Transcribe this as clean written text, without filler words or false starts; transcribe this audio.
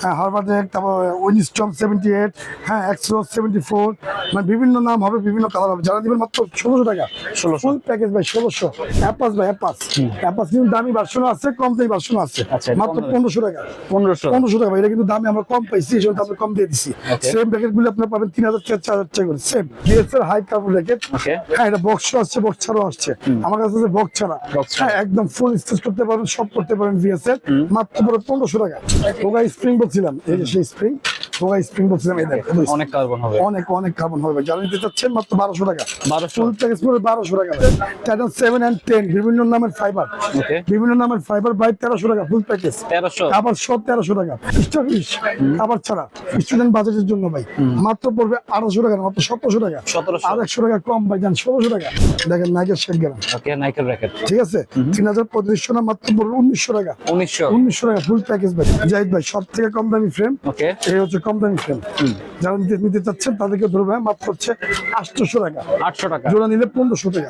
হ্যাঁ হারবারটেক, তারপর উইনস্টন 78, হ্যাঁ এক্সরো 74, মানে বিভিন্ন নাম হবে, বিভিন্ন কালার হবে। যারা দিবেন মাত্র 1600 টাকা, 1600 ফুল প্যাকেজ ভাই 1600। অ্যাপাস ভাই অ্যাপাস কিন্তু দামি ভার্সন আছে, কম দামি ভার্সন আছে, আচ্ছা, মাত্র কম দামি। 1500 টাকা। 1500 টাকা ভাই, এটা কিন্তু দামে আমরা কম পাইছি, এই জন্য আমরা কম দিয়ে দিচ্ছি। Okay. সেম প্যাকেট গুলো আপনার পাবেন 3000 4000 টাকা করে। Same DSL high carbon racket. Okay. হ্যাঁ এটা বক্স আসছে, বক্স ছাড়াও আসছে। আমার কাছে আছে বক্স ছাড়া। Box ছাড়া। হ্যাঁ একদম ফুল স্টেজ করতে পারেন, সব করতে পারেন ভিএসএল, মাত্র পুরো 1500 টাকা। ওগা স্প্রিং বলছিলাম, এই যে সেই স্প্রিং, ওগা স্প্রিং বলছিলাম, এই দেখেন অনেক কার্বন হবে। অনেক কার্বন হবে। যারা নিতে চাচ্ছেন মাত্র 1200 টাকা, 1200 ফুল প্যাকেজ পুরো 1200 টাকা। টাইটান 7 and 10 বিভিন্ন নামের ফাইবার, ওকে, বিভিন্ন নামের ফাইবার বাই 1300 টাকা ফুল প্যাকেজ। 1300 আবার সব 1300 টাকা স্টকিশ আবার ছাড়া স্টুডেন্ট বাজেটের জন্য ভাই মাত্র পড়বে 1800 টাকা, মাত্র 1700 টাকা। 1700 আর 100 টাকা কম ভাই, যান 1600 টাকা। দেখেন নাইকের শেক গেলাম, ওকে, নাইকেল র্যাকেট ঠিক আছে 3500 না, মাত্র পড়বে 1900 টাকা। 1900 টাকা ফুল প্যাকেজ ভাই। জাহিদ ভাই সব থেকে কম দামি ফ্রেম, ওকে, এই হচ্ছে কম দামি ফ্রেম। যারা নিতে চাচ্ছেন তাদেরকে ধরবে মাত্র হচ্ছে 800 টাকা, 800 টাকা। জোড়া নিলে 1500 টাকা।